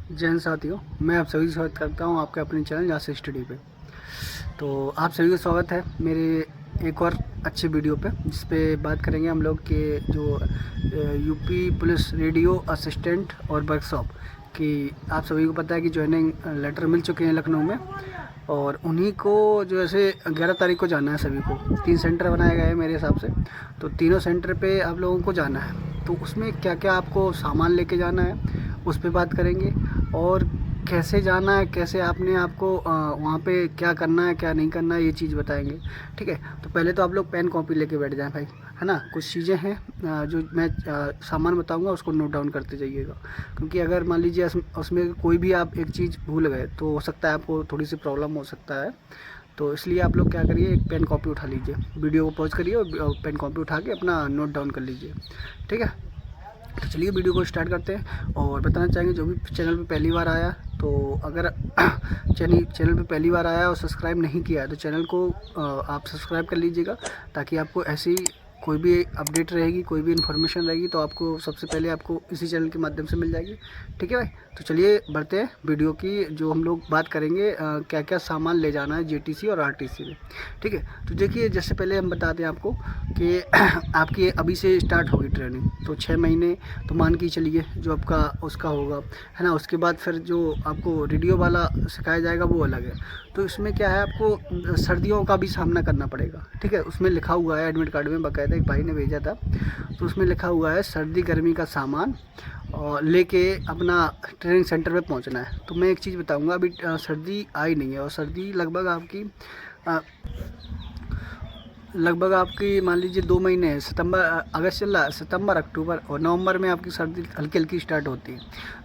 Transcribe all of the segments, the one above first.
जय हिंद साथियों, मैं आप सभी का स्वागत करता हूं आपके अपने चैनल यहाँ से स्टडी पे। तो आप सभी का स्वागत है मेरे एक और अच्छी वीडियो पे, जिस पे बात करेंगे हम लोग के जो यूपी पुलिस रेडियो असिस्टेंट और वर्कशॉप की। आप सभी को पता है कि ज्वाइनिंग लेटर मिल चुके हैं लखनऊ में, और उन्हीं को जो ऐसे 11 तारीख को जाना है सभी को। 3 सेंटर बनाए गए हैं मेरे हिसाब से, तो तीनों सेंटर पे आप लोगों को जाना है। तो उसमें क्या क्या आपको सामान लेके जाना है उस पे बात करेंगे, और कैसे जाना है, कैसे आपने आपको वहाँ पे क्या करना है क्या नहीं करना है, ये चीज़ बताएंगे। ठीक है, तो पहले तो आप लोग पेन कॉपी लेके बैठ जाएं भाई, है ना। कुछ चीज़ें हैं जो मैं सामान बताऊंगा उसको नोट डाउन करते जाइएगा, क्योंकि अगर मान लीजिए उसमें कोई भी आप एक चीज़ भूल गए तो हो सकता है आपको थोड़ी सी प्रॉब्लम हो सकता है। तो इसलिए आप लोग क्या करिए, एक पेन कॉपी उठा लीजिए, वीडियो को पॉज करिए और पेन कॉपी उठा के अपना नोट डाउन कर लीजिए। ठीक है, तो चलिए वीडियो को स्टार्ट करते हैं। और बताना चाहेंगे जो भी चैनल पे पहली बार आया, तो अगर चैनल पे पहली बार आया और सब्सक्राइब नहीं किया है तो चैनल को आप सब्सक्राइब कर लीजिएगा, ताकि आपको ऐसी कोई भी अपडेट रहेगी, कोई भी इन्फॉर्मेशन रहेगी तो आपको सबसे पहले आपको इसी चैनल के माध्यम से मिल जाएगी। ठीक है भाई, तो चलिए बढ़ते हैं वीडियो की। जो हम लोग बात करेंगे क्या क्या सामान ले जाना है जेटीसी और आरटीसी में। ठीक है, तो देखिए जैसे पहले हम बताते हैं आपको कि आपकी अभी से स्टार्ट होगी ट्रेनिंग, तो 6 महीने तो मान के चलिए जो आपका उसका होगा, है ना। उसके बाद फिर जो आपको रेडियो वाला सिखाया जाएगा वो अलग है। तो इसमें क्या है, आपको सर्दियों का भी सामना करना पड़ेगा। ठीक है, उसमें लिखा हुआ है एडमिट कार्ड में, बाकायदा एक भाई ने भेजा था, तो उसमें लिखा हुआ है सर्दी गर्मी का सामान और लेके अपना ट्रेनिंग सेंटर पे पहुंचना है। तो मैं एक चीज़ बताऊंगा, अभी सर्दी आई नहीं है, और सर्दी लगभग आपकी मान लीजिए 2 महीने हैं। सितंबर अगस्त चल रहा है, सितंबर अक्टूबर और नवंबर में आपकी सर्दी हल्की हल्की स्टार्ट होती है।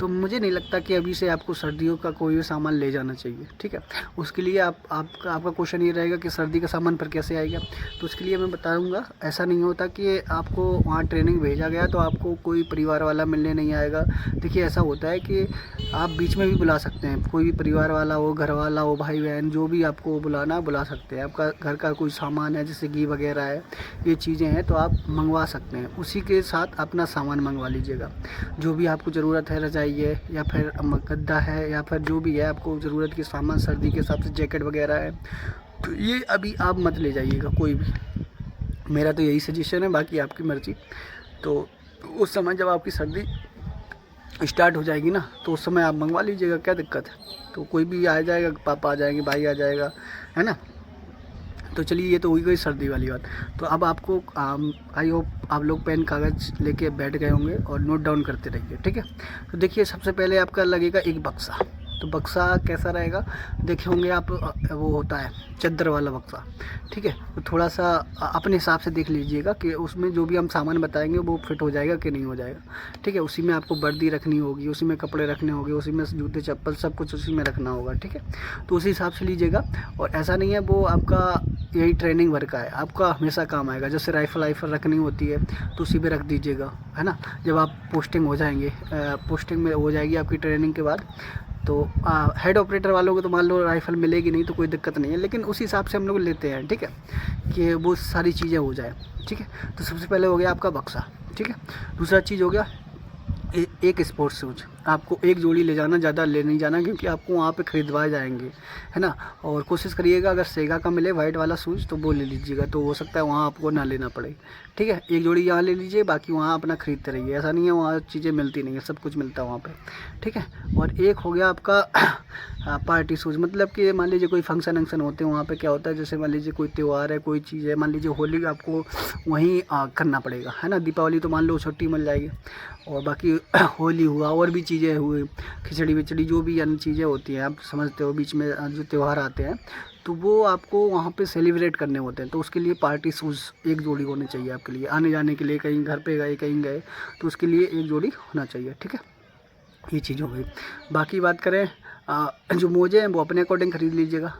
तो मुझे नहीं लगता कि अभी से आपको सर्दियों का कोई भी सामान ले जाना चाहिए। ठीक है, उसके लिए आपका क्वेश्चन ये रहेगा कि सर्दी का सामान पर कैसे आएगा। तो उसके लिए मैं बताऊँगा, ऐसा नहीं होता कि आपको वहाँ ट्रेनिंग भेजा गया तो आपको कोई परिवार वाला मिलने नहीं आएगा। देखिए ऐसा होता है कि आप बीच में भी बुला सकते हैं, कोई भी परिवार वाला हो, घर वाला हो, भाई बहन, जो भी आपको बुलाना बुला सकते हैं। आपका घर का कोई सामान है जैसे घी वगैरह है, ये चीज़ें हैं तो आप मंगवा सकते हैं। उसी के साथ अपना सामान मंगवा लीजिएगा, जो भी आपको ज़रूरत है, रजाई है या फिर गद्दा है या फिर जो भी है आपको ज़रूरत के सामान, सर्दी के हिसाब से जैकेट वगैरह है, तो ये अभी आप मत ले जाइएगा कोई भी। मेरा तो यही सजेशन है, बाकी आपकी मर्ज़ी। तो उस समय जब आपकी सर्दी स्टार्ट हो जाएगी ना, तो उस समय आप मंगवा लीजिएगा, क्या दिक्कत है। तो कोई भी आ जाएगा, पापा आ जाएंगे, भाई आ जाएगा, है ना। तो चलिए ये तो हुई गई सर्दी वाली बात। तो अब आपको आई होप आप लोग पेन कागज़ लेके बैठ गए होंगे और नोट डाउन करते रहिए। ठीक है, तो देखिए सबसे पहले आपका लगेगा एक बक्सा। तो बक्सा कैसा रहेगा, देखे होंगे आप, वो होता है चादर वाला बक्सा। ठीक है, तो थोड़ा सा अपने हिसाब से देख लीजिएगा कि उसमें जो भी हम सामान बताएंगे वो फिट हो जाएगा कि नहीं हो जाएगा। ठीक है, उसी में आपको वर्दी रखनी होगी, उसी में कपड़े रखने होंगे, उसी में जूते चप्पल सब कुछ उसी में रखना होगा। ठीक है, तो उसी हिसाब से लीजिएगा। और ऐसा नहीं है वो आपका यही ट्रेनिंग भर का है, आपका हमेशा काम आएगा। जैसे राइफ़ल रखनी होती है तो उसी पे रख दीजिएगा, है ना। जब आप पोस्टिंग हो जाएंगे, पोस्टिंग में हो जाएगी आपकी ट्रेनिंग के बाद, तो हेड ऑपरेटर वालों को तो मान लो राइफ़ल मिलेगी नहीं तो कोई दिक्कत नहीं है, लेकिन उसी हिसाब से हम लोग लेते हैं। ठीक है, कि वो सारी चीज़ें हो जाए। ठीक है, तो सबसे पहले हो गया आपका बक्सा। ठीक है, दूसरा चीज़ हो गया एक स्पोर्ट्स शूज। आपको एक जोड़ी ले जाना, ज़्यादा ले नहीं जाना, क्योंकि आपको वहाँ पे ख़रीदवाए जाएंगे, है ना। और कोशिश करिएगा अगर सेगा का मिले वाइट वाला शूज़ तो वो ले लीजिएगा, तो हो सकता है वहाँ आपको ना लेना पड़े। ठीक है, एक जोड़ी यहाँ ले लीजिए, बाकी वहाँ अपना ख़रीदते रहिए। ऐसा नहीं है वहाँ चीज़ें मिलती नहीं है, सब कुछ मिलता है वहाँ पर। ठीक है, और एक हो गया आपका पार्टी शूज़। मतलब कि मान लीजिए कोई फंक्शन वंक्शन होते हैं, वहाँ पे क्या होता है, जैसे मान लीजिए कोई त्यौहार है, कोई चीज़ है, मान लीजिए होली आपको वहीं करना पड़ेगा, है ना। दीपावली तो मान लो छुट्टी मिल जाएगी, और बाकी होली हुआ और भी चीज़ें हुई, खिचड़ी विचड़ी जो भी अन्य चीज़ें होती हैं, आप समझते हो, बीच में जो त्यौहार आते हैं तो वो आपको वहाँ पे सेलिब्रेट करने होते हैं। तो उसके लिए पार्टी शूज़ एक जोड़ी होने चाहिए आपके लिए, आने जाने के लिए, कहीं घर पे गए कहीं गए तो उसके लिए एक जोड़ी होना चाहिए। ठीक है, ये चीज़ हो गई। बाकी बात करें जो मोजे हैं वो अपने अकॉर्डिंग ख़रीद लीजिएगा।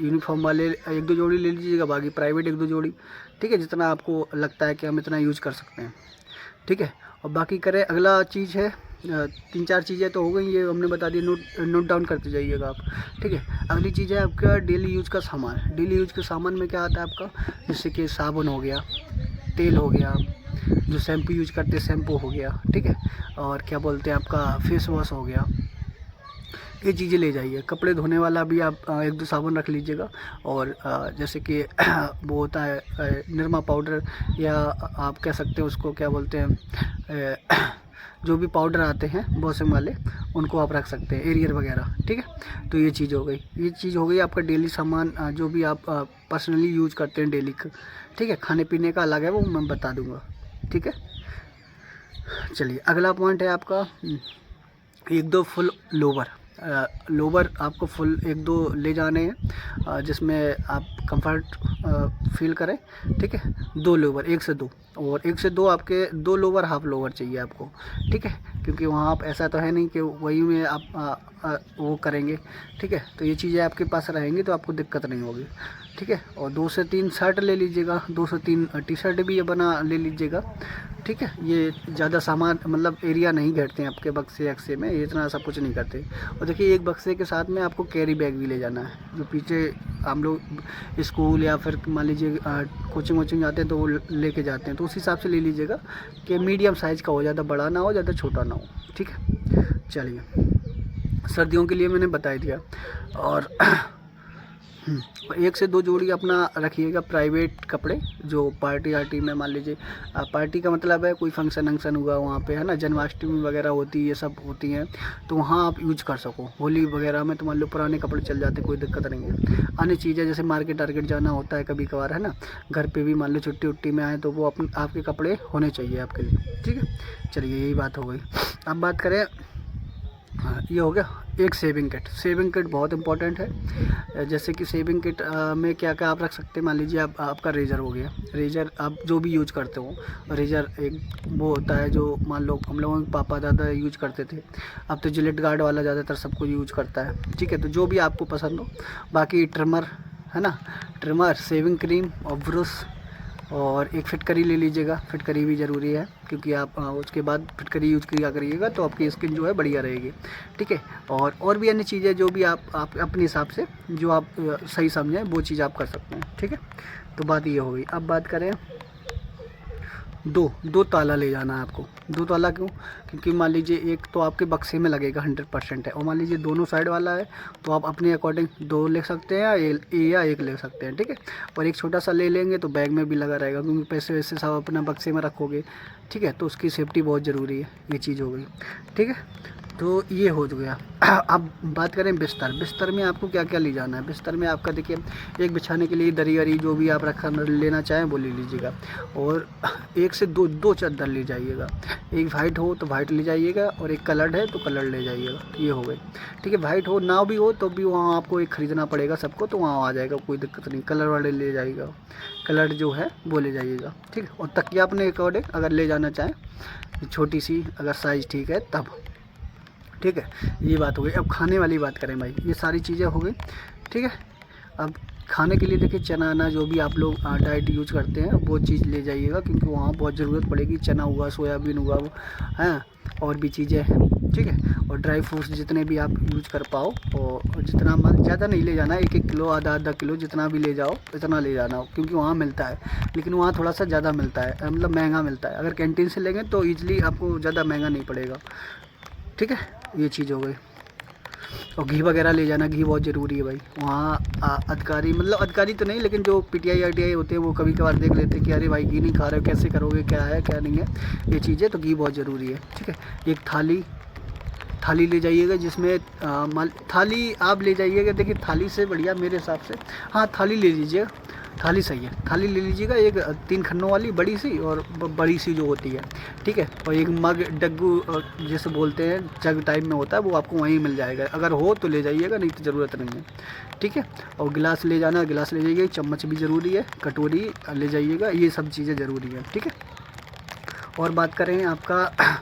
यूनिफॉर्म वाले एक दो जोड़ी ले लीजिएगा, बाकी प्राइवेट एक दो जोड़ी। ठीक है, जितना आपको लगता है कि हम इतना यूज़ कर सकते हैं। ठीक है, और बाकी करें अगला चीज़ है, 3-4 चीज़ें तो हो गई, ये हमने बता दी, नोट डाउन करते जाइएगा आप। ठीक है, अगली चीज़ है आपका डेली यूज़ का सामान। डेली यूज़ के सामान में क्या आता है आपका, जैसे कि साबुन हो गया, तेल हो गया, जो शैम्पू यूज करते हैं शैम्पू हो गया। ठीक है, और क्या बोलते हैं आपका फेस वॉश हो गया, ये चीज़ें ले जाइए। कपड़े धोने वाला भी आप 1-2 साबुन रख लीजिएगा, और जैसे कि वो होता है निरमा पाउडर, या आप कह सकते हैं उसको क्या बोलते हैं, जो भी पाउडर आते हैं वॉशिंग वाले, उनको आप रख सकते हैं, एरियर वगैरह। ठीक है, तो ये चीज़ हो गई। ये चीज़ हो गई आपका डेली सामान, जो भी आप पर्सनली यूज करते हैं डेली का। ठीक है, खाने पीने का अलग है, वो मैं बता दूंगा। ठीक है, चलिए अगला पॉइंट है आपका 1-2 फुल लोवर। लोवर आपको फुल 1-2 ले जाने हैं, जिसमें आप कंफर्ट फील करें। ठीक है, 2 लोवर, 1 से 2, और 1 से 2 आपके 2 लोवर हाफ लोवर चाहिए आपको। ठीक है, क्योंकि वहाँ आप ऐसा तो है नहीं कि वही में आप वो करेंगे। ठीक है, तो ये चीज़ें आपके पास रहेंगी तो आपको दिक्कत नहीं होगी। ठीक है, और 2 से 3 शर्ट ले लीजिएगा, 2 से 3 टी शर्ट भी ये बना ले लीजिएगा। ठीक है, ये ज़्यादा सामान मतलब एरिया नहीं घेरते हैं आपके बक्से अक्से में, ये इतना सब कुछ नहीं करते। और देखिए, एक बक्से के साथ में आपको कैरी बैग भी ले जाना है, जो पीछे हम लोग स्कूल या फिर मान लीजिए कोचिंग वोचिंग जाते हैं तो वो लेके जाते हैं, तो उस हिसाब से ले लीजिएगा कि मीडियम साइज़ का हो, ज़्यादा बड़ा ना हो, ज़्यादा छोटा ना हो। ठीक है, चलिए सर्दियों के लिए मैंने बता दिया। और 1 से 2 जोड़ी अपना रखिएगा प्राइवेट कपड़े, जो पार्टी आर्टी में, मान लीजिए पार्टी का मतलब है कोई फंक्शन वंक्शन हुआ वहाँ पे, है ना, जन्माष्टमी वगैरह होती है, ये सब होती हैं, तो वहाँ आप यूज कर सको। होली वगैरह में तो मान लो पुराने कपड़े चल जाते, कोई दिक्कत नहीं है। अन्य चीज़ें जैसे मार्केट वार्केट जाना होता है कभी कभार, है ना, घर पे भी मान लो छुट्टी उट्टी में आए तो वो आपके कपड़े होने चाहिए आपके लिए। ठीक है, चलिए यही बात हो गई। अब बात करें, ये हो गया एक सेविंग किट। सेविंग किट बहुत इंपॉर्टेंट है। जैसे कि सेविंग किट में क्या क्या आप रख सकते हैं, मान लीजिए आपका रेज़र हो गया। रेज़र आप जो भी यूज करते हो, रेज़र एक वो होता है जो मान लो हम लोगों के पापा ज़्यादा यूज करते थे, अब तो जिलेट गार्ड वाला ज़्यादातर सबको यूज करता है। ठीक है, तो जो भी आपको पसंद हो। बाकी ट्रिमर, है ना, ट्रिमर, शेविंग क्रीम और ब्रश, और एक फिटकरी ले लीजिएगा। फिटकरी भी ज़रूरी है, क्योंकि आप उसके बाद फिटकरी यूज किया करिएगा तो आपकी स्किन जो है बढ़िया रहेगी। ठीक है, और भी अन्य चीज़ें जो भी आप अपने हिसाब से जो आप सही समझें वो चीज़ आप कर सकते हैं। ठीक है, तो बात ये हो गई। अब बात करें, दो ताला ले जाना है आपको। 2 ताला क्यों? क्योंकि मान लीजिए एक तो आपके बक्से में लगेगा 100% है, और मान लीजिए दोनों साइड वाला है तो आप अपने अकॉर्डिंग 2 ले सकते हैं, या 1 ले सकते हैं। ठीक है, और एक छोटा सा ले लेंगे तो बैग में भी लगा रहेगा, क्योंकि पैसे वैसे सब अपना बक्से में रखोगे। ठीक है, तो उसकी सेफ्टी बहुत ज़रूरी है। ये चीज़ हो गई। ठीक है, तो ये हो गया। अब बात करें बिस्तर। बिस्तर में आपको क्या क्या ले जाना है। बिस्तर में आपका देखिए, एक बिछाने के लिए दरी वरी जो भी आप लेना चाहें वो ले लीजिएगा, और 1 से 2 चादर ले जाइएगा। एक वाइट हो तो वाइट ले जाइएगा, और एक कलर्ड है तो कलर ले जाइएगा। ये हो गई। ठीक है, वाइट हो ना भी हो तो भी वहाँ आपको एक ख़रीदना पड़ेगा सबको, तो वहाँ आ जाएगा, कोई दिक्कत नहीं। कलर वाले ले जाइएगा, कलर जो है वो ले जाइएगा। ठीक है, और तकिया अपने अकॉर्डिंग अगर ले जाना चाहें, छोटी सी अगर साइज़ ठीक है तब। ठीक है, ये बात हो गई। अब खाने वाली बात करें भाई, ये सारी चीज़ें हो गई। ठीक है, अब खाने के लिए देखिए, चना ना जो भी आप लोग डाइट यूज करते हैं वो चीज़ ले जाइएगा, क्योंकि वहाँ बहुत ज़रूरत पड़ेगी। चना हुआ, सोयाबीन हुआ, हैं, और भी चीज़ें हैं। ठीक है, और ड्राई फ्रूट्स जितने भी आप यूज कर पाओ, और जितना ज़्यादा नहीं ले जाना है, 1-1 किलो, आधा किलो, जितना भी ले जाओ इतना ले जाना हो, क्योंकि वहाँ मिलता है, लेकिन वहाँ थोड़ा सा ज़्यादा मिलता है, मतलब महंगा मिलता है। अगर कैंटीन से लेंगे तो ईजिली आपको ज़्यादा महंगा नहीं पड़ेगा। ठीक है, ये चीज़ हो गई। और घी वगैरह ले जाना, घी बहुत ज़रूरी है भाई। वहाँ अधिकारी, मतलब अधिकारी तो नहीं, लेकिन जो पीटीआई आरटीआई होते हैं वो कभी कभार देख लेते हैं कि अरे भाई घी नहीं खा रहे हो, कैसे करोगे, क्या है क्या नहीं है, ये चीज़ें, तो घी बहुत ज़रूरी है। ठीक है, एक थाली ले जाइएगा, जिसमें थाली आप ले जाइएगा। देखिए, थाली से बढ़िया मेरे हिसाब से, हाँ, थाली ले लीजिएगा, थाली सही है। थाली ले लीजिएगा, एक 3 खन्नों वाली बड़ी सी, और बड़ी सी जो होती है। ठीक है, और एक मग, डग्गू जैसे बोलते हैं, जग टाइप में होता है, वो आपको वहीं मिल जाएगा। अगर हो तो ले जाइएगा, नहीं तो ज़रूरत नहीं है। ठीक है, और गिलास ले जाना, गिलास ले जाइएगा। चम्मच भी ज़रूरी है, कटोरी ले जाइएगा, ये सब चीज़ें ज़रूरी है। ठीक है, और बात करें आपका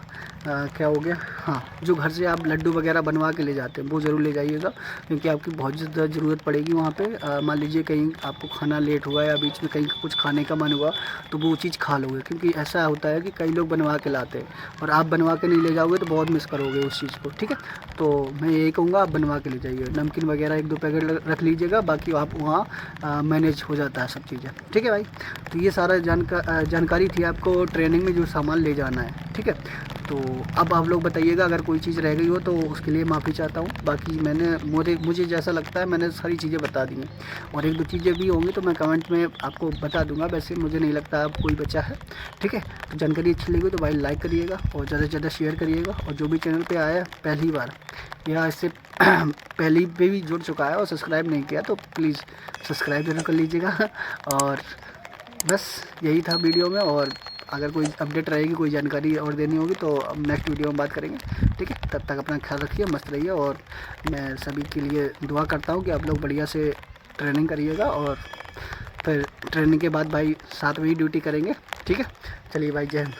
क्या हो गया, हाँ, जो घर से आप लड्डू वगैरह बनवा के ले जाते हैं वो ज़रूर ले जाइएगा, क्योंकि आपकी बहुत ज़्यादा ज़रूरत पड़ेगी वहाँ पे। मान लीजिए कहीं आपको खाना लेट हुआ या बीच में कहीं कुछ खाने का मन हुआ तो वो चीज़ खा लोगे, क्योंकि ऐसा होता है कि कई लोग बनवा के लाते हैं और आप बनवा के नहीं ले जाओगे तो बहुत मिस करोगे उस चीज़ को। ठीक है, तो मैं यही कहूँगा, आप बनवा के ले जाइए। नमकीन वगैरह 1-2 पैकेट रख लीजिएगा, बाकी आप वहाँ मैनेज हो जाता है सब चीज़ें। ठीक है भाई, तो ये सारा जानकारी थी आपको ट्रेनिंग में जो सामान ले जाना है। ठीक है, तो अब आप लोग बताइएगा अगर कोई चीज़ रह गई हो तो उसके लिए माफ़ी चाहता हूँ। बाकी मुझे जैसा लगता है मैंने सारी चीज़ें बता दी हैं, और एक दो चीज़ें भी होंगी तो मैं कमेंट में आपको बता दूंगा। वैसे मुझे नहीं लगता अब कोई बचा है, ठीक है। तो जानकारी अच्छी लगी तो भाई लाइक करिएगा और ज़्यादा से ज़्यादा शेयर करिएगा, और जो भी चैनल पर आया है पहली बार या इससे पहली पे भी जुड़ चुका है और सब्सक्राइब नहीं किया तो प्लीज़ सब्सक्राइब जरूर कर लीजिएगा। और बस यही था वीडियो में, और अगर कोई अपडेट रहेगी, कोई जानकारी और देनी होगी तो नेक्स्ट वीडियो में बात करेंगे, ठीक है। तब तक अपना ख्याल रखिए, मस्त रहिए, और मैं सभी के लिए दुआ करता हूँ कि आप लोग बढ़िया से ट्रेनिंग करिएगा, और फिर ट्रेनिंग के बाद भाई साथ में ही ड्यूटी करेंगे, ठीक है। चलिए भाई, जय हिंद।